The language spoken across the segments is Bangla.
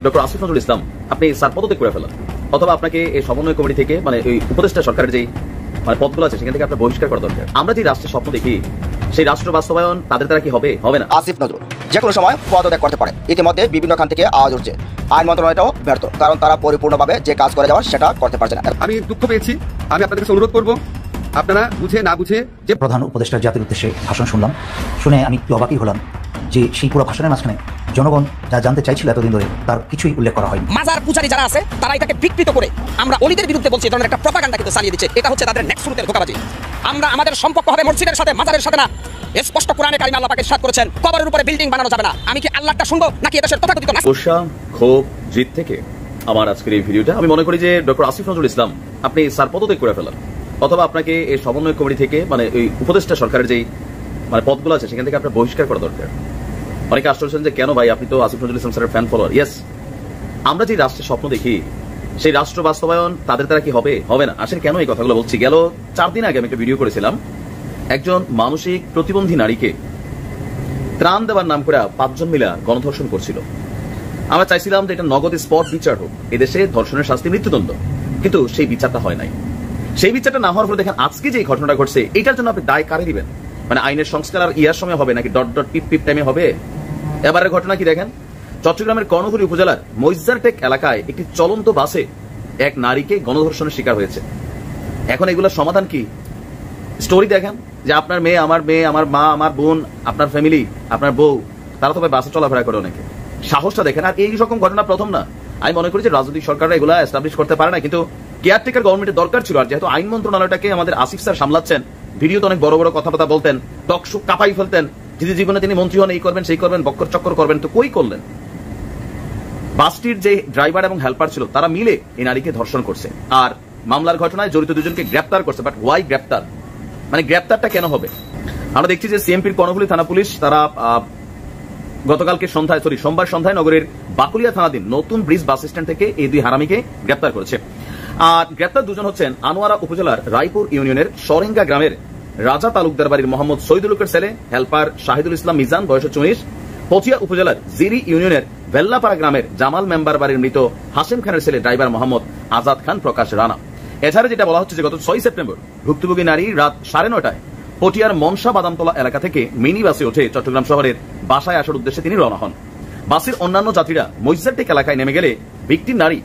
ডক্টর আসিফ নজরুল ইসলাম আপনি স্যার পদত্যাগ করে ফেলেন, অথবা আপনাকে এই সমন্বয় কমিটি থেকে মানে এই উপদেষ্টা সরকারের যেই মানে পদগুলো আছে সেখান থেকে আপনার বহিষ্কার করা দরকার। আমরা যে রাষ্ট্রের স্বপ্ন দেখি সেই রাষ্ট্র বাস্তবায়ন তাদের দ্বারা কি হবে, হবে না। আসিফ নজরুল যে কোনো সময় পদত্যাগ করতে পারে। ইতিমধ্যে বিভিন্ন খান থেকে আওয়াজ উঠছে আইন মন্ত্রণালয়টাও ব্যর্থ, কারণ তারা পরিপূর্ণভাবে যে কাজ করে যাওয়ার সেটা করতে পারছে না। আমি দুঃখ পেয়েছি, আমি আপনাদের কাছে অনুরোধ করব আপনারা বুঝে না বুঝে যে প্রধান উপদেষ্টার জাতির উদ্দেশ্যে ভাষণ শুনলাম, শুনে আমি একটু অবাকই হলাম যে সেই পুরো ভাষণের মাঝখানে জনগণ যা জানতে চাইছিল এতদিন ধরে তার কিছুই উল্লেখ করা হয়নি। মাজার পূজারী যারা আছে তারা এটাকে বিকৃত করে আমরা অলিদের বিরুদ্ধে বলছি, এই ধরনের একটা প্রপাগান্ডা কিন্তু চালিয়ে দিচ্ছে। এটা হচ্ছে তাদের নেক্সট শুরুতের ধোঁকাবাজি। আমরা আমাদের সম্পর্ক হবে মসজিদের সাথে, মাজারের সাথে না। স্পষ্ট কোরআনে কারিমে আল্লাহ পাক ইরশাদ করেছেন কবরের উপরে বিল্ডিং বানানো যাবে না। আমি কি আল্লাহটা শুনবো নাকি এদেশের তথাকথিত গোসা ক্ষোভ জিত থেকে আমার আজকের এই ভিডিওটা আমি মনে করি যে ডক্টর আসিফ নজরুল ইসলাম আপনি স্যার পদত্যাগ করে ফেলেন, অথবা আপনাকে এই সমন্বয় কমিটি থেকে মানে এই উপদেষ্টা সরকারের যেই মানে পদগুলো আছে সেখান থেকে আপনার বহিষ্কার করা দরকার। অনেকে আশ্চর্য হচ্ছেন যে কেন ভাই, আপনি তো আসিফ নজরুল ইসলাম স্যারের ফ্যান ফলোয়ার। ইয়েস, আমরা যে রাষ্ট্রের স্বপ্ন দেখি সেই রাষ্ট্র বাস্তবায়ন তাদের দ্বারা কি হবে, হবে না। আসলে কেন এই কথাগুলো বলছি, গেল 4 দিন আগে আমি একটা ভিডিও করেছিলাম একজন মানসিক প্রতিবন্ধী নারীকে ত্রাণ দেওয়ার নাম করে 5 জন মিলা গণধর্ষণ করছিল। আমরা চাইছিলাম যে এটা নগদ স্পট বিচার হোক, এদেশে ধর্ষণের শাস্তি মৃত্যুদণ্ড, কিন্তু সেই বিচারটা হয় নাই। সেই বিচারটা না হওয়ার ফলে দেখেন আজকে যে ঘটনাটা ঘটছে এটার জন্য আপনি দায় কারে দিবেন? মানে আইনের সংস্কার আর ইয়ার সময় হবে নাকি ডট ডট পিপ পিপ টাইমে হবে? এবারের ঘটনা কি দেখেন, চট্টগ্রামের কর্ণফুলী উপজেলার মইজ্জারটেক এলাকায় একটি চলন্ত বাসে এক নারীকে গণধর্ষণের শিকার হয়েছে। এখন এগুলোর সমাধান কি? স্টোরি দেখেন যে আপনার মেয়ে, আমার মা, আমার বোন, আপনার ফ্যামিলি, আপনার বউ, তারা তো বাসে চলাফেরা করে অনেকে। সাহসটা দেখেন। আর এই রকম ঘটনা প্রথম না। আমি মনে করি যে রাজনৈতিক সরকাররা এগুলা এস্টাবলিশ করতে পারে না, কিন্তু কেয়ারটেকার গভর্নমেন্টের দরকার ছিল। আর যেহেতু আইন মন্ত্রণালয়টাকে আমাদের আসিফ স্যার সামলাচ্ছেন, ভিডিওতে অনেক বড় বড় কথাবার্তা বলতেন, টক শো কাঁপাই ফেলতেন, যদি জীবনে তিনি মন্ত্রী হন এই করবেন সেই করবেন, বক্কর চক্কর করবেন, তো কই করলেন? বাসটির যে ড্রাইভার এবং হেল্পার ছিল তারা মিলে এই নারীকে ধর্ষণ করছে, আর মামলার ঘটনায় জড়িত দুজনকে গ্রেপ্তার করছে। বাট ওয়াই গ্রেপ্তার? মানে গ্রেপ্তারটা কেন হবে? আমরা দেখছি যে সিএমপির কর্ণফুলী থানা পুলিশ তারা গতকালকে সন্ধ্যায় সোমবার সন্ধ্যায় নগরের বাকুলিয়া থানাধীন নতুন ব্রিজ বাস স্ট্যান্ড থেকে এই 2 হারামিকে গ্রেপ্তার করেছে। আর গ্রেপ্তার দুজন হচ্ছেন আনোয়ারা উপজেলার রায়পুর ইউনিয়নের সরেঙ্গা গ্রামের রাজা তালুকদার বাড়ির মোহাম্মদ শহীদুলকের ছেলে হেল্পার শাহিদুল ইসলাম মিজান বয়স 24, পথিয়া উপজেলার জিরি ইউনিয়নের ভেল্লাপাড়া গ্রামের জামাল মেম্বার বাড়ির মৃত হাসিম খানের ছেলে ড্রাইভার মোহাম্মদ আজাদ খান প্রকাশ রানা। এছাড়া যেটা বলা হচ্ছে যে গত 6 সেপ্টেম্বর ভুক্তভোগী নারী রাত 9:30টায় পটিয়ার মনসা বাদামতলা এলাকা থেকে মিনি বাসে উঠে চট্টগ্রাম শহরের বাসায় আসার উদ্দেশ্যে তিনি রওনা হন। বাসের অন্যান্য যাত্রীরা মইজ্জারটেক এলাকায় নেমে গেলে ভিকটিম নারী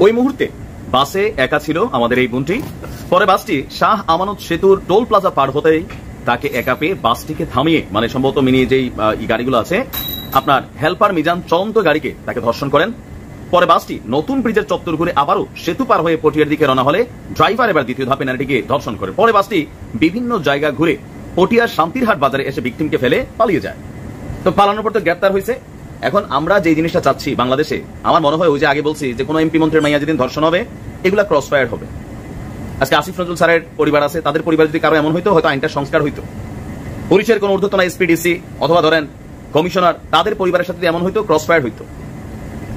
ওই মুহূর্তে বাসে একা ছিল আমাদের এই বোনটি। পরে বাসটি শাহ আমানত সেতুর টোল প্লাজা পার হতেই তাকে একা পেয়ে বাসটিকে থামিয়ে, মানে সম্ভবত মিনি যেই গাড়িগুলো আছে আপনার হেল্পার মিজান চলন্ত গাড়িকে তাকে ধর্ষণ করেন। পরে বাসটি নতুন ব্রিজের চত্বর ঘুরে আবারও সেতু পার হয়ে পটিয়ার দিকে রওনা হলে ড্রাইভার এবার দ্বিতীয় ধাপে নারীটিকে ধর্ষণ করে। পরে বাসটি বিভিন্ন জায়গা ঘুরে পটিয়ার শান্তিরহাট বাজারে এসে ভিকটিমকে ফেলে পালিয়ে যায়। তো পালানোর পর তো গ্রেপ্তার হয়েছে। এখন আমরা যে জিনিসটা চাচ্ছি বাংলাদেশে, আমার মনে হয় ওই যে আগে বলছি যে কোনো এমপি মন্ত্রীর মাইয়া যেদিন ধর্ষণ হবে এগুলা ক্রস ফায়ার হবে। আজকে আসিফ নজরুল স্যারের পরিবার আছে, তাদের পরিবার যদি কারো এমন হইতো হয়তো আইনটা সংস্কার হইতো। পুলিশের কোন ঊর্ধ্বতন এসপিডিসি অথবা ধরেন কমিশনার, তাদের পরিবারের সাথে এমন হইতো ক্রস ফায়ার হইতো।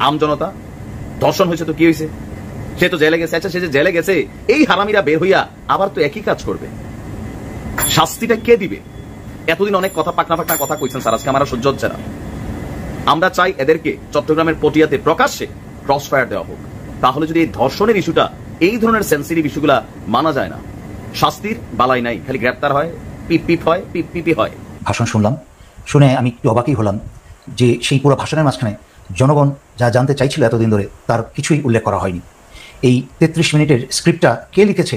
আমজনতা ধর্ষণ হয়েছে তো কি হয়েছে, সে তো জেলে গেছে। আচ্ছা, সে যে জেলে গেছে এই হারামিরা বের হইয়া আবার তো একই কাজ করবে, শাস্তিটা কে দিবে? এতদিন অনেক কথা পাকনা পাকনা কথা কইছেন স্যার, আজকে আমার সহ্য হচ্ছে না। আমরা চাই এদেরকে চট্টগ্রামের পটিয়াতে প্রকাশ্যে ক্রস ফায়ার দেওয়া হোক। তাহলে যদি এই ধর্ষণের ইস্যুটা, এই ধরনের সেন্সিটিভ ইস্যুগুলা মানা যায় না, শাস্তির বালাই নাই, খালি গ্রেপ্তার হয়, পিপ পিপ হয়, পিপ পিপি হয়। ভাষণ শুনলাম, শুনে আমি একটু অবাকই হলাম যে সেই পুরো ভাষণের মাঝখানে জনগণ যা জানতে চাইছিল এতদিন ধরে তার কিছুই উল্লেখ করা হয়নি। এই 33 মিনিটের স্ক্রিপ্টটা কে লিখেছে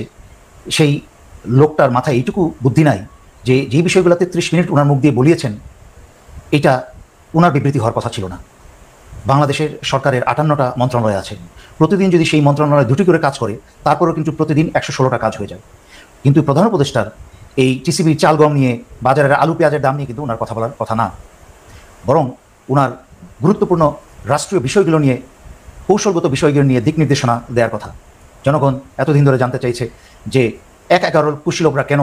সেই লোকটার মাথায় এইটুকু বুদ্ধি নাই যে যে বিষয়গুলো 33 মিনিট ওনার মুখ দিয়ে বলিয়েছেন এটা ওনার বিবৃতি হওয়ার কথা ছিল না। বাংলাদেশের সরকারের 58টা মন্ত্রণালয় আছে, প্রতিদিন যদি সেই মন্ত্রণালয় 2টি করে কাজ করে তারপরেও কিন্তু প্রতিদিন 116টা কাজ হয়ে যায়। কিন্তু প্রধান উপদেষ্টার এই টিসিবির চাল গম নিয়ে, বাজারের আলু পেঁয়াজের দাম নিয়ে কিন্তু ওনার কথা বলার কথা না, বরং ওনার গুরুত্বপূর্ণ রাষ্ট্রীয় বিষয়গুলো নিয়ে, কৌশলগত বিষয়গুলো নিয়ে দিক নির্দেশনা দেওয়ার কথা। জনগণ এতদিন ধরে জানতে চাইছে যে 11 কুশীলকরা কেন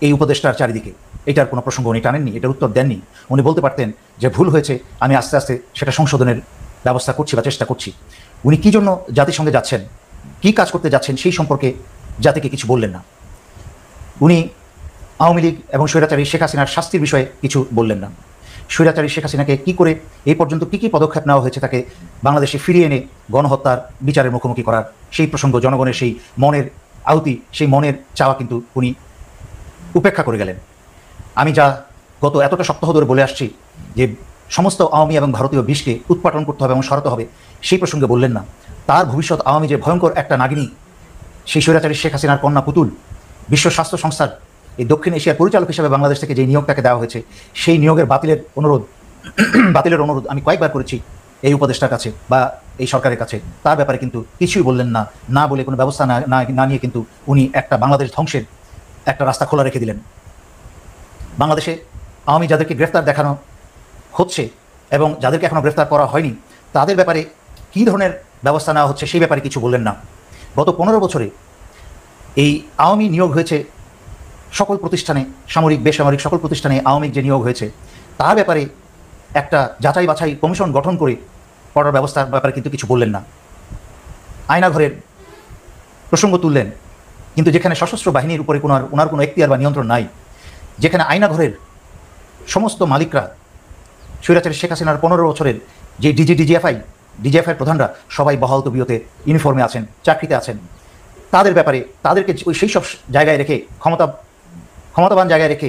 এই উপদেষ্টার চারিদিকে, এটার কোনো প্রসঙ্গ উনি টানেননি, এটার উত্তর দেননি। উনি বলতে পারতেন যে ভুল হয়েছে, আমি আস্তে আস্তে সেটা সংশোধনের ব্যবস্থা করছি বা চেষ্টা করছি। উনি কী জন্য জাতিসংঘে যাচ্ছেন, কী কাজ করতে যাচ্ছেন সেই সম্পর্কে জাতিকে কিছু বললেন না। উনি আওয়ামী লীগ এবং স্বৈরাচারী শেখ হাসিনার শাস্তির বিষয়ে কিছু বললেন না। স্বৈরাচারী শেখ হাসিনাকে কী করে এই পর্যন্ত কী কী পদক্ষেপ নেওয়া হয়েছে তাকে বাংলাদেশে ফিরিয়ে এনে গণহত্যার বিচারের মুখোমুখি করার সেই প্রসঙ্গ, জনগণের সেই মনের আহুতি, সেই মনের চাওয়া কিন্তু উনি উপেক্ষা করে গেলেন। আমি যা গত এতটা সপ্তাহ ধরে বলে আসছি যে সমস্ত আওয়ামী এবং ভারতীয় বিষকে উৎপাটন করতে হবে এবং সরাতে হবে, সেই প্রসঙ্গে বললেন না। তার ভবিষ্যৎ আওয়ামী যে ভয়ঙ্কর একটা নাগিনী, সেই স্বৈরাচারী শেখ হাসিনার কন্যা পুতুল, বিশ্ব স্বাস্থ্য সংস্থার এই দক্ষিণ এশিয়ার পরিচালক হিসেবে বাংলাদেশ থেকে যে নিয়োগটাকে দেওয়া হয়েছে, সেই নিয়োগের বাতিলের অনুরোধ আমি কয়েকবার করেছি এই উপদেষ্টার কাছে বা এই সরকারের কাছে। তার ব্যাপারে কিন্তু কিছুই বললেন না, না বলে কোনো ব্যবস্থা না নিয়ে কিন্তু উনি একটা বাংলাদেশ ধ্বংসের একটা রাস্তা খোলা রেখে দিলেন। বাংলাদেশে আওয়ামী যাদেরকে গ্রেফতার দেখানো হচ্ছে এবং যাদেরকে এখনও গ্রেফতার করা হয়নি, তাদের ব্যাপারে কী ধরনের ব্যবস্থা নেওয়া হচ্ছে সেই ব্যাপারে কিছু বললেন না। গত 15 বছরে এই আওয়ামী নিয়োগ হয়েছে সকল প্রতিষ্ঠানে, সামরিক বেসামরিক সকল প্রতিষ্ঠানে আওয়ামী যে নিয়োগ হয়েছে, তার ব্যাপারে একটা যাচাই বাছাই কমিশন গঠন করে করার ব্যবস্থার ব্যাপারে কিন্তু কিছু বললেন না। আয়নাঘরের প্রসঙ্গ তুললেন, কিন্তু যেখানে সশস্ত্র বাহিনীর উপরে ওনার কোনো এখতিয়ার বা নিয়ন্ত্রণ নাই, যেখানে আয়নাঘরের সমস্ত মালিকরা স্বৈরাচারী শেখ হাসিনার 15 বছরের যে ডিজিএফআই প্রধানরা সবাই বহাল তবিয়তে ইউনিফর্মে আছেন, চাকরিতে আছেন, তাদের ব্যাপারে তাদেরকে সেই সব জায়গায় রেখে ক্ষমতাবান জায়গায় রেখে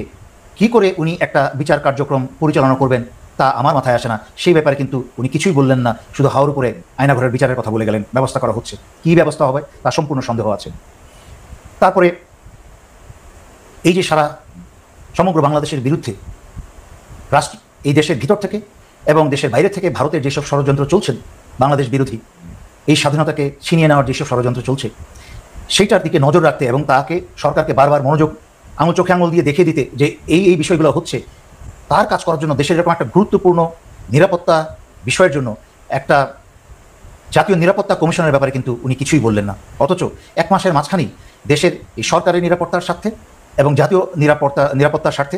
কি করে উনি একটা বিচার কার্যক্রম পরিচালনা করবেন তা আমার মাথায় আসে না। সেই ব্যাপারে কিন্তু উনি কিছুই বললেন না, শুধু হাওর উপরে আয়নাঘরের বিচারের কথা বলে গেলেন। ব্যবস্থা করা হচ্ছে, কী ব্যবস্থা হবে তা সম্পূর্ণ সন্দেহ আছে। তারপরে এই যে সারা সমগ্র বাংলাদেশের বিরুদ্ধে এই দেশের ভিতর থেকে এবং দেশের বাইরে থেকে ভারতের যেসব ষড়যন্ত্র চলছেন বাংলাদেশ বিরোধী, এই স্বাধীনতাকে ছিনিয়ে নেওয়ার যেসব ষড়যন্ত্র চলছে, সেইটার দিকে নজর রাখতে এবং তাকে সরকারকে বারবার চোখে আঙুল দিয়ে দেখিয়ে দিতে যে এই বিষয়গুলো হচ্ছে, তার কাজ করার জন্য দেশের এরকম একটা গুরুত্বপূর্ণ নিরাপত্তা বিষয়ের জন্য একটা জাতীয় নিরাপত্তা কমিশনের ব্যাপারে কিন্তু উনি কিছুই বললেন না। অথচ 1 মাসের মাঝখানেই দেশের এই সরকারের নিরাপত্তার স্বার্থে এবং জাতীয় নিরাপত্তার স্বার্থে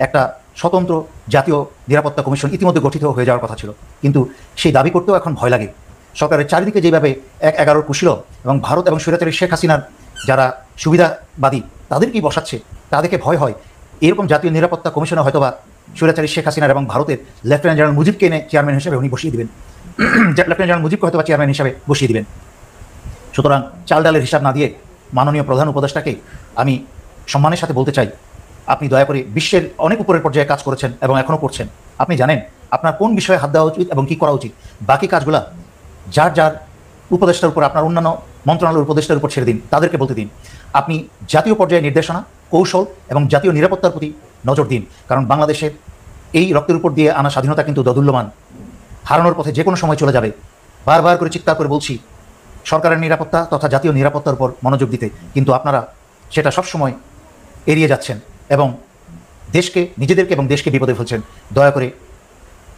একটা স্বতন্ত্র জাতীয় নিরাপত্তা কমিশন ইতিমধ্যে গঠিত হয়ে যাওয়ার কথা ছিল, কিন্তু সেই দাবি করতেও এখন ভয় লাগে। সরকারের চারিদিকে যেভাবে 1-11 কুশীলব এবং ভারত এবং স্বৈরাচারী শেখ হাসিনার যারা সুবিধাবাদী তাদেরকেই বসাচ্ছে, তাদেরকে ভয় হয় এরকম জাতীয় নিরাপত্তা কমিশনে হয়তোবা স্বৈরাচারী শেখ হাসিনার এবং ভারতের লেফটেন্যান্ট জেনারেল মুজিবকে এনে চেয়ারম্যান হিসেবে উনি বসিয়ে দিবেন, লেফটেন্যান্ট জেনারেল মুজিবকে হয়তোবা চেয়ারম্যান হিসেবে বসিয়ে দিবেন। সুতরাং চাল ডালের হিসাব না দিয়ে মাননীয় প্রধান উপদেষ্টাকে আমি সম্মানের সাথে বলতে চাই, আপনি দয়া করে বিশ্বের অনেক উপরের পর্যায়ে কাজ করেছেন এবং এখনও করছেন। আপনি জানেন আপনার কোন বিষয়ে হাত দেওয়া উচিত এবং কী করা উচিত। বাকি কাজগুলা যার উপদেষ্টার উপর, আপনার অন্যান্য মন্ত্রণালয়ের উপদেষ্টার উপর ছেড়ে দিন, তাদেরকে বলতে দিন। আপনি জাতীয় পর্যায়ে নির্দেশনা, কৌশল এবং জাতীয় নিরাপত্তার প্রতি নজর দিন, কারণ বাংলাদেশের এই রক্তের উপর দিয়ে আনা স্বাধীনতা কিন্তু দোদুল্যমান, হারানোর পথে যে কোনো সময় চলে যাবে। বারবার করে চিৎকার করে বলছি সরকারের নিরাপত্তা তথা জাতীয় নিরাপত্তার উপর মনোযোগ দিতে, কিন্তু আপনারা সেটা সবসময় এড়িয়ে যাচ্ছেন এবং দেশকে, নিজেদেরকে এবং দেশকে বিপদে ফেলছেন। দয়া করে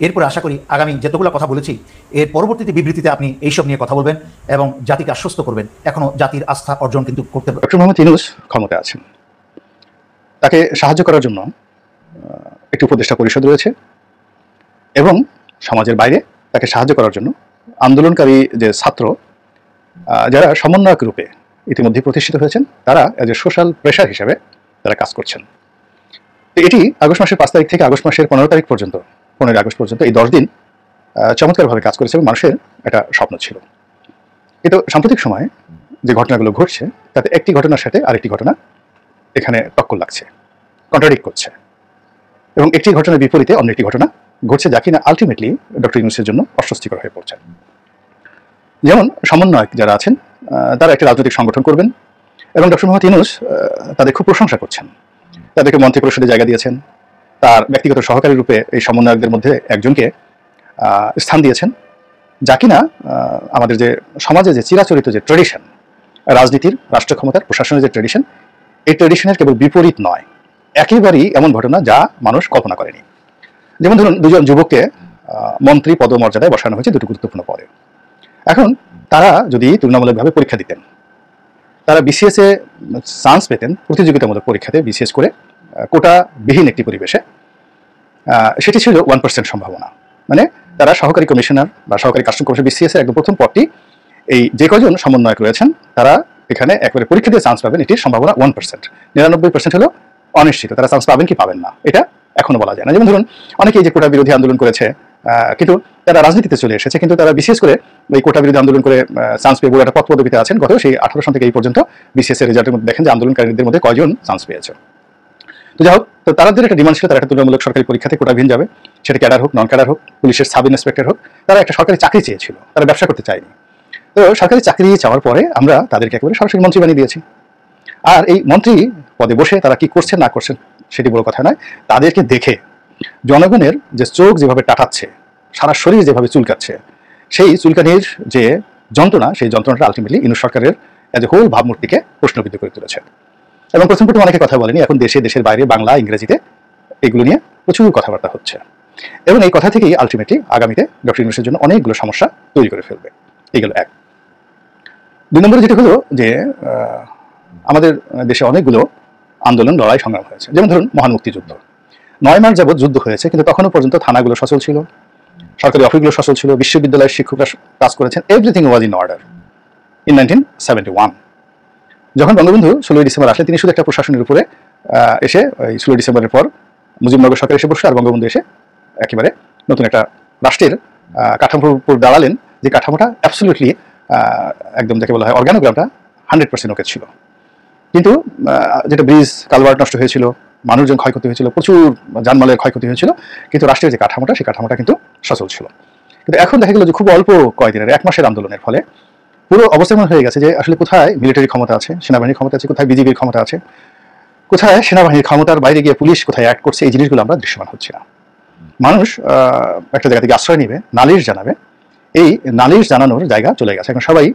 এরপরে আশা করি আগামী যতগুলো কথা বলেছি এর পরবর্তীতে বিবৃতিতে আপনি এইসব নিয়ে কথা বলবেন এবং জাতিকে আশ্বস্ত করবেন। এখনও জাতির আস্থা অর্জন কিন্তু করতে পারবেন। ডক্টর মোহাম্মদ ইউনূস ক্ষমতায় আছেন, তাকে সাহায্য করার জন্য একটি উপদেষ্টা পরিষদ রয়েছে এবং সমাজের বাইরে তাকে সাহায্য করার জন্য আন্দোলনকারী যে ছাত্র যারা সমন্বয়ক রূপে ইতিমধ্যে প্রতিষ্ঠিত হয়েছেন, তারা এজ এ সোশ্যাল প্রেশার হিসেবে তারা কাজ করছেন। তো এটি আগস্ট মাসের 5 তারিখ থেকে আগস্ট মাসের 15 তারিখ পর্যন্ত, 15 আগস্ট পর্যন্ত এই 10 দিন চমৎকারভাবে কাজ করেছে এবং মানুষের একটা স্বপ্ন ছিল। কিন্তু সাম্প্রতিক সময়ে যে ঘটনাগুলো ঘটছে তাতে একটি ঘটনার সাথে আরেকটি ঘটনা এখানে টক্কর লাগছে, কন্ট্রাডিক্ট করছে, এবং একটি ঘটনার বিপরীতে অন্য একটি ঘটনা ঘটছে, যা কিনা আলটিমেটলি ডক্টর ইউনূসের জন্য অস্বস্তিকর হয়ে পড়ছে। যেমন সমন্বয়ক যারা আছেন তারা একটি রাজনৈতিক সংগঠন করবেন এবং ডক্টর মোহাম্মদ ইউনূস তাদের খুব প্রশংসা করছেন, তাদেরকে মন্ত্রী পরিষদে জায়গা দিয়েছেন, তার ব্যক্তিগত সহকারী রূপে এই সমন্বয়কদের মধ্যে একজনকে স্থান দিয়েছেন, যা কিনা আমাদের যে সমাজে যে চিরাচরিত যে ট্রেডিশন, রাজনীতির, রাষ্ট্র ক্ষমতার, প্রশাসনের যে ট্রেডিশন, এই ট্রেডিশনের কেবল বিপরীত নয়, একেবারেই এমন ঘটনা যা মানুষ কল্পনা করেনি। যেমন ধরুন, 2 জন যুবককে মন্ত্রী পদমর্যাদায় বসানো হয়েছে 2টি গুরুত্বপূর্ণ পদে। এখন তারা যদি তুলনামূলকভাবে পরীক্ষা দিতেন, তারা বিসিএস এ চান্স পেতেন প্রতিযোগিতামূলক পরীক্ষাতে বিসিএস করে কোটাবিহীন একটি পরিবেশে, সেটি ছিল 1% সম্ভাবনা। মানে তারা সহকারী কমিশনার বা সহকারী কাস্টম কমিশনার বিসিএস এর একদম প্রথম পদটি এই যে কজন সমন্বয়ক রয়েছেন তারা এখানে একবারে পরীক্ষা দিয়ে চান্স পাবেন, এটির সম্ভাবনা 1%। 99% হলো অনিশ্চিত, তারা চান্স পাবেন কি পাবেন না, এটা এখনো বলা যায় না। যেমন ধরুন অনেকেই যে কোটা বিরোধী আন্দোলন করেছে, কিন্তু তারা রাজনীতিতে চলে এসেছে, কিন্তু তারা বিশেষ করে এই কোটা বিরোধী আন্দোলন করে চান্স পেয়ে বলে একটা পদ পদবিতে আছেন। গত সেই 18 সন থেকে এই পর্যন্ত বিসিএস এর রেজাল্টের মধ্যে দেখেন যে আন্দোলনকারীদের মধ্যে কয়জন চান্স পেয়েছে। তো যাই হোক, তো তাদের একটা ডিমান্ড ছিল তারা একটা তুলনামূলক সরকারি পরীক্ষাতে কোটাবিহীন যাবে, সেটা ক্যাডার হোক, নন ক্যাডার হোক, পুলিশের সাব ইন্সপেক্টর হোক, তারা একটা সরকারি চাকরি চেয়েছিল, তারা ব্যবসা করতে চায়নি। তো সরকারি চাকরি চাওয়ার পরে আমরা তাদেরকে একেবারে সরাসরি মন্ত্রী বানিয়ে দিয়েছি। আর এই মন্ত্রী পদে বসে তারা কি করছেন না করছেন সেটি বড় কথা নয়, তাদেরকে দেখে জনগণের যে চোখ যেভাবে টাটাচ্ছে, সারা শরীর যেভাবে চুলকাচ্ছে, সেই চুলকানির যে যন্ত্রণা, সেই যন্ত্রণাটা আলটিমেটলি ইউনূস সরকারের এজ এ হোল ভাবমূর্তিকে প্রশ্নবিদ্ধ করে তুলেছে। এবং প্রথম অনেকে কথা বলেনি, এখন দেশে দেশের বাইরে বাংলা ইংরেজিতে এগুলো নিয়ে প্রচুর কথাবার্তা হচ্ছে, এবং এই কথা থেকেই আলটিমেটলি আগামীতে ডক্টর ইউনূসের জন্য অনেকগুলো সমস্যা তৈরি করে ফেলবে। এইগুলো এক। 2 নম্বরে যেটা হলো যে আমাদের দেশে অনেকগুলো আন্দোলন, লড়াই, সংগ্রাম হয়েছে। যেমন ধরুন মহান মুক্তিযুদ্ধ, 9 মাস যাবৎ যুদ্ধ হয়েছে, কিন্তু তখনও পর্যন্ত থানাগুলো সচল ছিল, সরকারি অফিসগুলো সচল ছিল, বিশ্ববিদ্যালয়ের শিক্ষকরা কাজ করেছেন, everything was in order in 1971। যখন বঙ্গবন্ধু 16ই ডিসেম্বর আসলে, তিনি শুধু একটা প্রশাসনের উপরে এসে ওই 16 ডিসেম্বরের পর মুজিবনগর সরকার এসে বসে, আর বঙ্গবন্ধু এসে একেবারে নতুন একটা রাষ্ট্রের কাঠামোর উপর দাঁড়ালেন, যে কাঠামোটা অ্যাবসলিউটলি একদম যাকে বলা হয় অর্গানোগ্রামটা 100% ওকে ছিল। কিন্তু যেটা ব্রিজ কালভার্ট নষ্ট হয়েছিল, মানুষজন ক্ষয়ক্ষতি হয়েছিল, প্রচুর জানমালের ক্ষয়ক্ষতি হয়েছিল, কিন্তু রাষ্ট্রের যে কাঠামোটা, সেই কাঠামোটা কিন্তু সচল ছিল। কিন্তু এখন দেখা গেল যে খুব অল্প কয়েকদিনের 1 মাসের আন্দোলনের ফলে পুরো অবস্থা এমন হয়ে গেছে যে আসলে কোথায় মিলিটারি ক্ষমতা আছে, সেনাবাহিনীর ক্ষমতা আছে, কোথায় বিজিবির ক্ষমতা আছে, কোথায় সেনাবাহিনীর ক্ষমতার বাইরে গিয়ে পুলিশ কোথায় অ্যাক্ট করছে, এই জিনিসগুলো আমরা দৃশ্যমান হচ্ছে না। মানুষ একটা জায়গা থেকে আশ্রয় নেবে, নালিশ জানাবে, এই নালিশ জানানোর জায়গা চলে গেছে। এখন সবাই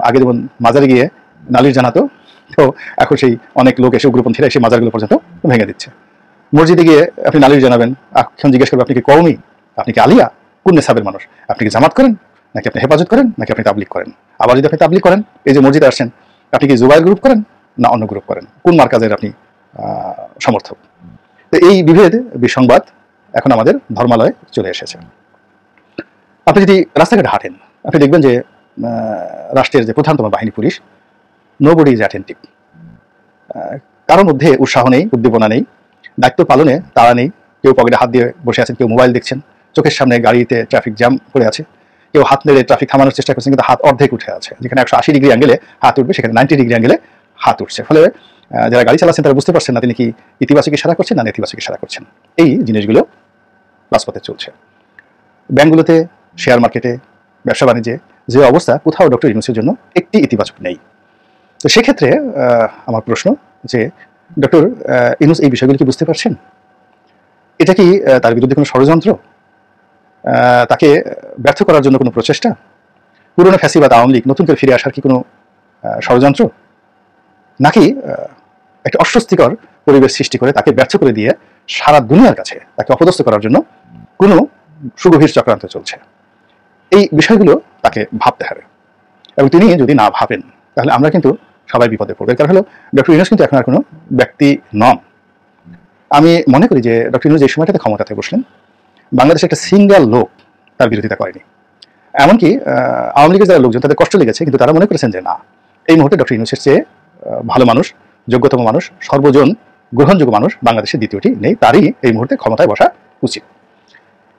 আগে যেমন মাজারে গিয়ে নালিশ জানাতো, তো এখন সেই অনেক লোক এসে উগ্রপন্থীরা এসে মাজারগুলো পর্যন্ত ভেঙে দিচ্ছে। মসজিদে গিয়ে আপনি নালিশ জানাবেন, এখন জিজ্ঞেস করবে আপনি কি কওমি, আপনি কি আলিয়া, কোন নেশাবের মানুষ, আপনি কি জামাত করেন, নাকি আপনি হেফাজত করেন, নাকি আপনি তাবলিগ করেন। আবার যদি আপনি তাবলিগ করেন, এই যে মসজিদে আসছেন, আপনি কি জুবাইর গ্রুপ করেন না অন্য গ্রুপ করেন, কোন মার্কাজের আপনি সমর্থক। তো এই বিভেদ, বিসংবাদ এখন আমাদের ধর্মালয়ে চলে এসেছে। আপনি যদি রাস্তাঘাটে হাঁটেন, আপনি দেখবেন যে রাষ্ট্রের যে প্রধানতম বাহিনী পুলিশ, নোবডি ইজ অ্যাটেন্টিভ, কারোর মধ্যে উৎসাহ নেই, উদ্দীপনা নেই, দায়িত্ব পালনে তাড়া নেই। কেউ পকেটে হাত দিয়ে বসে আছেন, কেউ মোবাইল দেখছেন, চোখের সামনে গাড়িতে ট্রাফিক জ্যাম করে আছে, কেউ হাত নেড়ে ট্রাফিক থামানোর চেষ্টা করছেন, কিন্তু হাত অর্ধেক উঠে আছে। যেখানে 180 ডিগ্রি অ্যাঙ্গেলে হাত উঠবে, সেখানে 90 ডিগ্রি অ্যাঙ্গেলে হাত উঠছে। ফলে যারা গাড়ি চালাচ্ছেন তারা বুঝতে পারছেন না তিনি কি ইতিবাচক ইশারা করছেন না নেতিবাচক ইশারা করছেন। এই জিনিসগুলো রাজপথে চলছে। ব্যাংকগুলোতে, শেয়ার মার্কেটে, ব্যবসা বাণিজ্যে যে অবস্থা, কোথাও ডক্টর ইউনূসের জন্য একটি ইতিবাচক নেই। তো সেক্ষেত্রে আমার প্রশ্ন যে ডক্টর ইউনূস এই বিষয়গুলো কি বুঝতে পারছেন? এটা কি তার বিরুদ্ধে কোনো ষড়যন্ত্র, তাকে ব্যর্থ করার জন্য কোনো প্রচেষ্টা, পুরনো ফ্যাসিবাদ আওয়ামী লীগ নতুন করে ফিরে আসার কি কোনো ষড়যন্ত্র, নাকি একটা অস্বস্তিকর পরিবেশ সৃষ্টি করে তাকে ব্যর্থ করে দিয়ে সারা দুনিয়ার কাছে তাকে অপদস্থ করার জন্য কোনো সুগভীর চক্রান্ত চলছে? এই বিষয়গুলো তাকে ভাবতে হবে, এবং তিনি যদি না ভাবেন তাহলে আমরা কিন্তু সবাই বিপদে পড়বে। কারণ হলো ডক্টর ইউনূস কিন্তু এখন আর কোনো ব্যক্তি নন। আমি মনে করি যে ডক্টর ইউনূস যে সময়টাতে ক্ষমতাতে বসলেন, বাংলাদেশে একটা সিঙ্গেল লোক তার বিরোধিতা করেনি। এমনকি আওয়ামী লীগের যারা লোকজন তাদের কষ্ট লেগেছে, কিন্তু তারা মনে করেছেন যে না, এই মুহূর্তে ডক্টর ইউনূসের চেয়ে ভালো মানুষ, যোগ্যতম মানুষ, সর্বজন গ্রহণযোগ্য মানুষ বাংলাদেশের দ্বিতীয়টি নেই, তারই এই মুহূর্তে ক্ষমতায় বসা উচিত।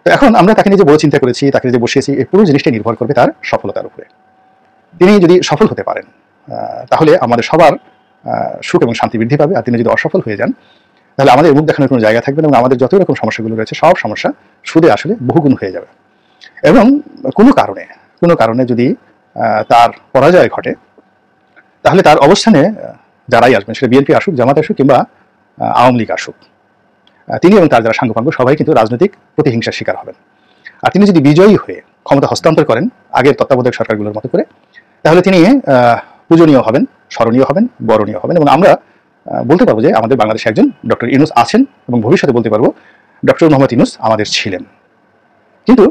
তো এখন আমরা তাকে নিয়ে যে বড় চিন্তা করেছি, তাকে যে বসিয়েছি, এই পুরো জিনিসটা নির্ভর করবে তার সফলতার উপরে। তিনি যদি সফল হতে পারেন তাহলে আমাদের সবার সুখ এবং শান্তি বৃদ্ধি পাবে, আর তিনি যদি অসফল হয়ে যান তাহলে আমাদের মুখ দেখানোর কোনো জায়গা থাকবে না, এবং আমাদের যত রকম সমস্যাগুলো রয়েছে সব সমস্যা সুদে আসলে বহুগুণ হয়ে যাবে। এবং কোনো কারণে যদি তার পরাজয় ঘটে তাহলে তার অবস্থানে যারাই আসবেন, সেটা বিএনপি আসুক, জামাত আসুক, কিংবা আওয়ামী লীগ আসুক, তিনি এবং তার যারা সাঙ্গপাঙ্গ সবাই কিন্তু রাজনৈতিক প্রতিহিংসার শিকার হবেন। আর তিনি যদি বিজয়ী হয়ে ক্ষমতা হস্তান্তর করেন আগের তত্ত্বাবধায়ক সরকারগুলোর মতো করে, তাহলে তিনি পূজনীয় হবেন, স্মরণীয় হবেন, বরণীয় হবেন, এবং আমরা বলতে পারবো যে আমাদের বাংলাদেশে একজন ডক্টর ইউনূস আছেন, এবং ভবিষ্যতে বলতে পারবো ডক্টর মোহাম্মদ ইউনূস আমাদের ছিলেন। কিন্তু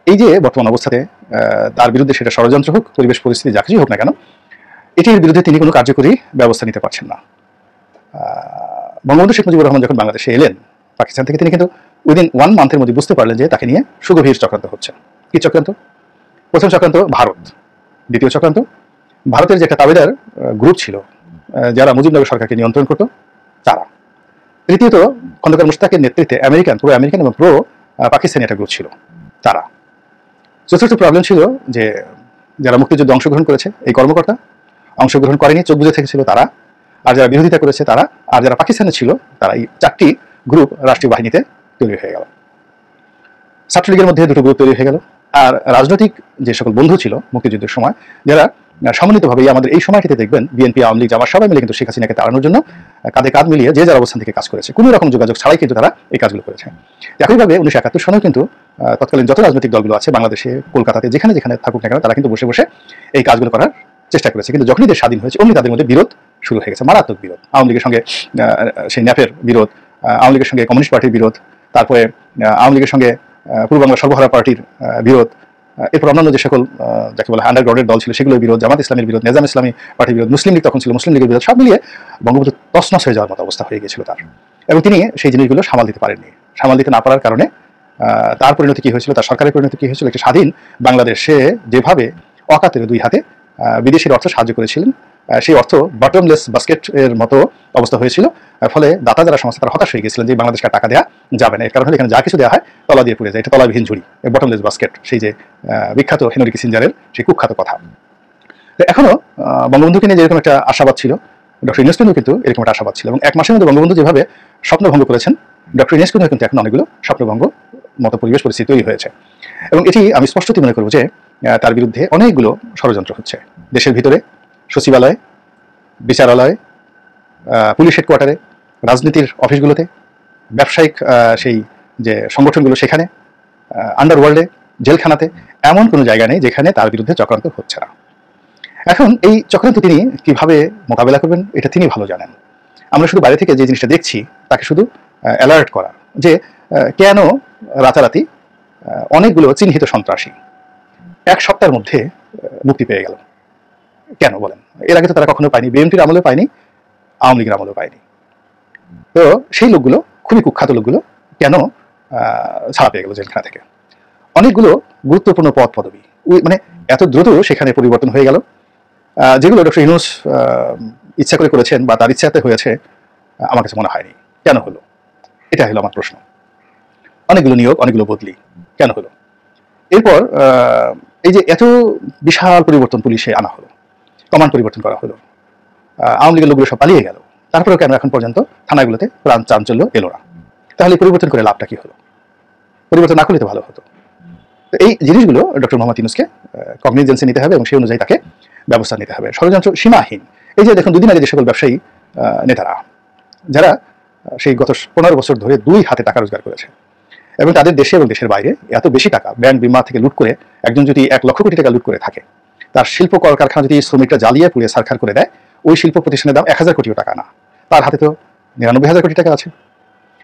এই যে বর্তমান অবস্থাতে তার বিরুদ্ধে, সেটা ষড়যন্ত্র হোক, পরিবেশ পরিস্থিতি যা কিছুই হোক না কেন, এটির বিরুদ্ধে তিনি কোনো কার্যকরী ব্যবস্থা নিতে পারছেন না। বঙ্গবন্ধু শেখ মুজিবুর রহমান যখন বাংলাদেশে এলেন পাকিস্তান থেকে, তিনি কিন্তু উইদিন 1 মান্থের মধ্যে বুঝতে পারলেন যে তাকে নিয়ে সুগভীর চক্রান্ত হচ্ছে। কি চক্রান্ত? প্রথম চক্রান্ত ভারত, দ্বিতীয় চক্রান্ত ভারতের যে একটা তাবেদার গ্রুপ ছিল যারা মুজিবনগর সরকারকে নিয়ন্ত্রণ করতো, তারা। তৃতীয়ত খন্দকার মুশতাকের নেতৃত্বে প্রো আমেরিকান এবং প্রো পাকিস্তানি একটা গ্রুপ ছিল তারা। চতুর্থ প্রবলেম ছিল যে যারা মুক্তিযুদ্ধে অংশগ্রহণ করেছে এই কর্মকর্তা, অংশগ্রহণ করেনি চোখ বুঝে থেকেছিল তারা, আর যারা বিরোধিতা করেছে তারা, আর যারা পাকিস্তানে ছিল তারা। এই 4টি গ্রুপ রাষ্ট্রীয় বাহিনীতে তৈরি হয়ে গেল। ছাত্রলীগের মধ্যে 2টো গ্রুপ তৈরি হয়ে গেল। আর রাজনৈতিক যে সকল বন্ধু ছিল মুক্তিযুদ্ধের সময়, যারা সম্মিলিতভাবে আমাদের এই সময়টিতে দেখবেন বিএনপি, আওয়ামী লীগ, জামাত সবাই মিলে কিন্তু শেখ হাসিনাকে তাড়ানোর জন্য কাঁধে কাঁধ মিলিয়ে যে যার অবস্থান থেকে কাজ করেছে, কোনো রকম যোগাযোগ ছাড়াই কিন্তু তারা এই কাজগুলো করেছে। একইভাবে 1971 সনেও কিন্তু তৎকালীন যত রাজনৈতিক দলগুলো আছে বাংলাদেশে, কলকাতাতে, যেখানে যেখানে থাকুক না কেন, তারা কিন্তু বসে বসে এই কাজগুলো করার চেষ্টা করেছে। কিন্তু যখনই দেশ স্বাধীন হয়েছে অমনি তাদের মধ্যে বিরোধ শুরু হয়ে গেছে, মারাত্মক বিরোধ। আওয়ামী লীগের সঙ্গে সেই ন্যাপের বিরোধ, আওয়ামী লীগের সঙ্গে কমিউনিস্ট পার্টির বিরোধ, তারপরে আওয়ামী লীগের সঙ্গে পূর্ব বাংলা সর্বহারা পার্টির বিরোধ, এরপর অন্যান্য যে সকল যাকে বলে আন্ডারগ্রাউন্ডের দল ছিল সেগুলোর বিরোধ, জামাত ইসলামের বিরোধ, নেজাম ইসলামী পার্টির বিরোধ, মুসলিম লীগ তখন ছিল, মুসলিম লীগের বিরোধ, সব মিলিয়ে বঙ্গবন্ধু তছনছ হয়ে যাওয়ার মতো অবস্থা হয়ে গিয়েছিল তার। এবং তিনি সেই জিনিসগুলো সামাল দিতে পারেননি। সামাল দিতে না পারার কারণে তার পরিণতি কী হয়েছিল, তার সরকারের পরিণতি কী হয়েছিল, একটি স্বাধীন বাংলাদেশে যেভাবে অকাতের 2 হাতে বিদেশের অর্থ সাহায্য করেছিলেন, সেই অর্থ বটমলেস বাস্কেট এর মতো অবস্থা হয়েছিল। ফলে দাতা যারা সংস্থা তারা হতাশ হয়ে গেছিলেন যে বাংলাদেশকে টাকা দেওয়া যাবে না। এর কারণ হলো এখানে যা কিছু দেওয়া হয় তলা দিয়ে পড়ে যায়, এটা তলাবিহীন ঝুড়ি, বটমলেস বাস্কেট, সেই যে বিখ্যাত হেনরি কিসিঞ্জারের সেই কুখ্যাত কথা। এখনো বঙ্গবন্ধুকে নিয়ে যেরকম একটা আশাবাদ ছিল, ডক্টর ইউনূসকেও কিন্তু এরকম একটা আশাবাদ ছিল। এবং 1 মাসের মধ্যে বঙ্গবন্ধু যেভাবে স্বপ্নভঙ্গ করেছেন, ডক্টর ইউনূসকেও কিন্তু এখন অনেকগুলো স্বপ্নভঙ্গ মতো পরিবেশ পরিস্থিতি তৈরি হয়েছে। এবং এটি আমি স্পষ্টতই মনে করব যে তার বিরুদ্ধে অনেকগুলো ষড়যন্ত্র হচ্ছে দেশের ভিতরে, সচিবালয়ে, বিচারালয়ে, পুলিশ হেডকোয়ার্টারে, রাজনীতির অফিসগুলোতে, ব্যবসায়িক সেই যে সংগঠনগুলো সেখানে, আন্ডারওয়ার্ল্ডে, জেলখানাতে, এমন কোনো জায়গা নেই যেখানে তার বিরুদ্ধে চক্রান্ত হচ্ছে না। এখন এই চক্রান্ত তিনি কিভাবে মোকাবেলা করবেন এটা তিনি ভালো জানেন। আমরা শুধু বাইরে থেকে যে জিনিসটা দেখছি তাকে শুধু অ্যালার্ট করা যে কেন রাতারাতি অনেকগুলো চিহ্নিত সন্ত্রাসী 1 সপ্তাহের মধ্যে মুক্তি পেয়ে গেল। কেন বলেন? এর আগে তো তারা কখনো পায়নি, বিএনপির আমলেও পায়নি, আওয়ামী লীগের আমলেও পায়নি। তো সেই লোকগুলো, খুবই কুখ্যাত লোকগুলো কেন ছাড়া পেয়ে গেল জেলখানা থেকে? অনেকগুলো গুরুত্বপূর্ণ পদ পদবি মানে এত দ্রুত সেখানে পরিবর্তন হয়ে গেল, যেগুলো ডক্টর ইউনূস ইচ্ছা করে করেছেন বা তার ইচ্ছাতে হয়েছে আমার কাছে মনে হয়নি। কেন হলো? এটা হলো আমার প্রশ্ন। অনেকগুলো নিয়োগ, অনেকগুলো বদলি কেন হলো? এরপর এই যে এত বিশাল পরিবর্তন পুলিশে আনা হলো, কমান্ড পরিবর্তন করা হলো, আওয়ামী লীগের লোকগুলো সব পালিয়ে গেল, তারপরেও কেন এখন পর্যন্ত থানাগুলোতে প্রাণ চাঞ্চল্য এলো না? তাহলে পরিবর্তন করে লাভটা কি হলো? পরিবর্তন না করলে তো ভালো হতো। তো এই জিনিসগুলো ডক্টর মোহাম্মদ ইউনূসকে কগনিজেন্সে নিতে হবে এবং সেই অনুযায়ী তাকে ব্যবস্থা নিতে হবে। ষড়যন্ত্র সীমাহীন। এই যে দেখুন 2 দিন আগে যে সকল ব্যবসায়ী নেতারা যারা সেই গত 15 বছর ধরে 2 হাতে টাকা রোজগার করেছে এবং তাদের দেশে এবং দেশের বাইরে এত বেশি টাকা ব্যাংক বিমা থেকে লুট করে, একজন যদি 1 লক্ষ কোটি টাকা লুট করে থাকে, তার শিল্প কলকারখানা যদি শ্রমিকরা জ্বালিয়ে পুড়িয়ে সারখার করে দেয়, ওই শিল্প প্রতিষ্ঠানের দাম 1000 কোটি টাকা না, তার হাতে তো 99,000 কোটি টাকা আছে।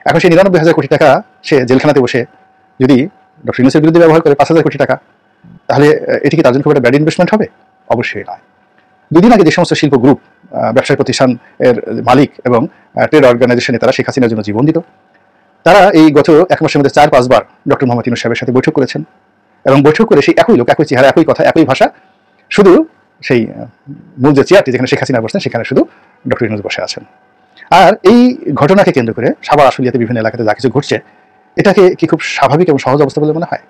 এখন সেই 99,000 কোটি টাকা সে জেলখানাতে বসে যদি ডক্টর ইউনূসের বিরুদ্ধে ব্যবহার করে 5,000 কোটি টাকা, তাহলে এটি কি তার জন্য খুব একটা ব্যাড ইনভেস্টমেন্ট হবে? অবশ্যই নয়। 2 দিন আগে যে সমস্ত শিল্প গ্রুপ, ব্যবসায়িক প্রতিষ্ঠান এর মালিক এবং ট্রেড অর্গানাইজেশনে তারা শেখ হাসিনার জন্য জীবন দিত, তারা এই গত 1 মাসের মধ্যে 4-5 বার ডক্টর মোহাম্মদ ইউনূস সাহেবের সাথে বৈঠক করেছেন এবং বৈঠক করে সেই একই লোক, একই চেহারা, একই কথা, একই ভাষা, শুধু সেই মূল যে চেয়ারটি যেখানে শেখ হাসিনা বসছেন সেখানে শুধু ডক্টর ইউনূস বসে আছেন। আর এই ঘটনাকে কেন্দ্র করে সাভার, আশুলিয়াতে বিভিন্ন এলাকাতে যা কিছু ঘটছে, এটাকে কি খুব স্বাভাবিক এবং সহজ অবস্থা বলে মনে হয়?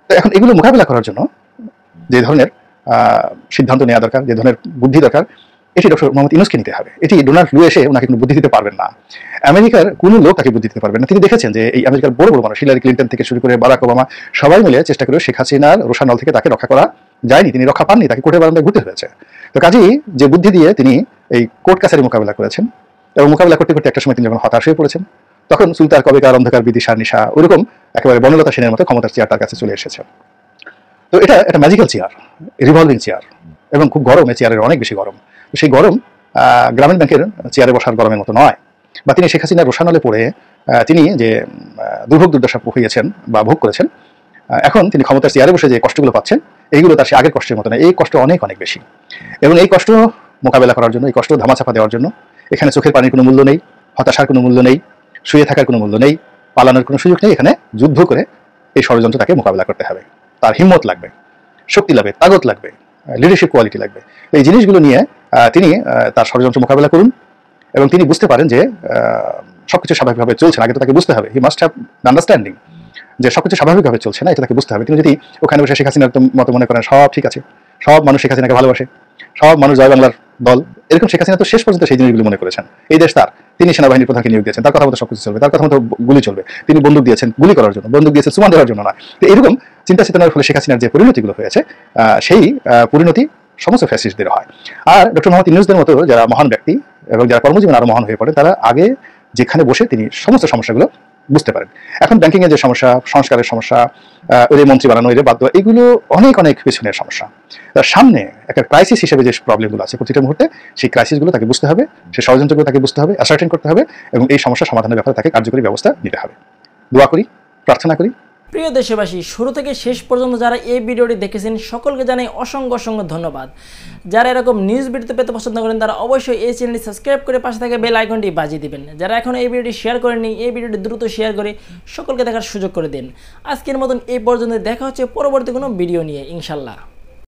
তো এখন এগুলো মোকাবিলা করার জন্য যে ধরনের সিদ্ধান্ত নেওয়া দরকার, যে ধরনের বুদ্ধি দরকার, এটি ডক্টর মোহাম্মদ ইউনূসকে নিতে হবে। এটি ডোনাল্ড লু এসে ওনাকে কোনো বুদ্ধি দিতে পারবেন না, আমেরিকার কোনো লোক তাকে বুদ্ধি দিতে পারবেন না। তিনি দেখেছেন যে এই আমেরিকার বড় বড় মানুষ, হিলারি ক্লিন্টন থেকে শুরু করে বারাক ওবামা, সবাই মিলে চেষ্টা করে শেখ হাসিনার রোষানল থেকে তাকে রক্ষা করা যায়নি, তিনি রক্ষা পাননি, তাকে কোর্টের বারান্দায় ঘুরতে হয়েছে। তো কাজেই যে বুদ্ধি দিয়ে তিনি এই কোর্ট কাছারি মোকাবিলা করেছেন এবং মোকাবিলা করতে করতে একটা সময় তিনি যখন হতাশ হয়ে পড়েছেন, তখন সুলতার কবেকার অন্ধকার বিদিশা নিশা ওরকম একেবারে বনলতা সেনের মতো ক্ষমতার চেয়ার তার কাছে চলে এসেছে। তো এটা একটা ম্যাজিক্যাল চেয়ার, রিভলভিং চেয়ার, এবং খুব গরম, এই চেয়ারের অনেক বেশি গরম। সেই গরম গ্রামীণ ব্যাংকের চেয়ারে বসার গরমের মতো নয়। বা তিনি শেখ হাসিনার রোষানলে পড়ে তিনি যে দুর্ভোগ দুর্দশা হইয়েছেন বা ভোগ করেছেন, এখন তিনি ক্ষমতার চেয়ারে বসে যে কষ্টগুলো পাচ্ছেন, এইগুলো তার সে আগের কষ্টের মতো নয়, এই কষ্ট অনেক অনেক বেশি। এবং এই কষ্ট মোকাবেলা করার জন্য, এই কষ্ট ধামাচাপা দেওয়ার জন্য এখানে চোখের পানির কোনো মূল্য নেই, হতাশার কোনো মূল্য নেই, শুয়ে থাকার কোনো মূল্য নেই, পালানোর কোনো সুযোগ নেই। এখানে যুদ্ধ করে এই ষড়যন্ত্র তাকে মোকাবেলা করতে হবে। তার হিম্মত লাগবে, শক্তি লাগবে, তাগত লাগবে, লিডারশিপ কোয়ালিটি লাগবে। এই জিনিসগুলো নিয়ে তিনি তার ষড়যন্ত্র মোকাবেলা করুন এবং তিনি বুঝতে পারেন যে সবকিছু স্বাভাবিকভাবে চলছে না, আগে তো তাকে বুঝতে হবে, হি মাস্ট হ্যাভ আন্ডারস্ট্যান্ডিং যে সবকিছু স্বাভাবিকভাবে চলছে না, এটা তাকে বুঝতে হবে। তিনি যদি ওখানে বসে শেখ হাসিনার মতো মনে করেন সব ঠিক আছে, সব মানুষ শেখ হাসিনাকে ভালোবাসে, সব মানুষ জয় বাংলার দল, এরকম শেখ হাসিনা তো শেষ পর্যন্ত সেই জিনিসগুলো মনে করেছেন। এই দেশ তার, তিনি সেনাবাহিনীর প্রধানকে নিয়োগ দিয়েছেন, তার কথা মতো সবকিছু চলবে, তার কথা মতো গুলি চলবে, তিনি বন্দুক দিয়েছেন গুলি করার জন্য, বন্দুক দিয়েছেন সুমান দেওয়ার জন্য নয়। তো এরকম চিন্তা চেতনার ফলে শেখ হাসিনার যে পরিণতিগুলো হয়েছে, সেই পরিণতি সমস্ত ফ্যাসিস্টদের হয়। আর ডক্টর মোহাম্মদ ইউনূসদের মতো যারা মহান ব্যক্তি এবং যারা কর্মজীবন আরো মহান হয়ে পড়ে, তারা আগে যেখানে বসে তিনি সমস্ত সমস্যাগুলো বুঝতে পারেন। এখন ব্যাংকিং এর যে সমস্যা, সংস্কারের সমস্যা, ওই মন্ত্রী বানানো, ওই বাধ্য, এগুলো অনেক অনেক পেছনের সমস্যা। তার সামনে একটা ক্রাইসিস হিসেবে যে প্রবলেমগুলো আছে প্রতিটা মুহূর্তে, সেই ক্রাইসিসগুলো তাকে বুঝতে হবে, সেই ষড়যন্ত্রগুলো তাকে বুঝতে হবে, অ্যাসার্টেন করতে হবে এবং এই সমস্যা সমাধানের ব্যাপারে তাকে কার্যকরী ব্যবস্থা নিতে হবে। দোয়া করি, প্রার্থনা করি। প্রিয় দেশবাসী, শুরু থেকে শেষ পর্যন্ত যারা এই ভিডিওটি দেখেছেন সকলকে জানাই অসংখ্য অসংখ্য ধন্যবাদ। যারা এরকম নিউজ ভিডিও পেতে পছন্দ করেন তারা অবশ্যই এই চ্যানেলটি সাবস্ক্রাইব করে পাশে থাকা বেল আইকনটি বাজিয়ে দিবেন। যারা এখন এই ভিডিওটি শেয়ার করেননি, এই ভিডিওটি দ্রুত শেয়ার করে সকলকে দেখার সুযোগ করে দিন। আজকের মতন এই পর্যন্ত, দেখা হচ্ছে পরবর্তী কোনো ভিডিও নিয়ে ইনশাল্লাহ।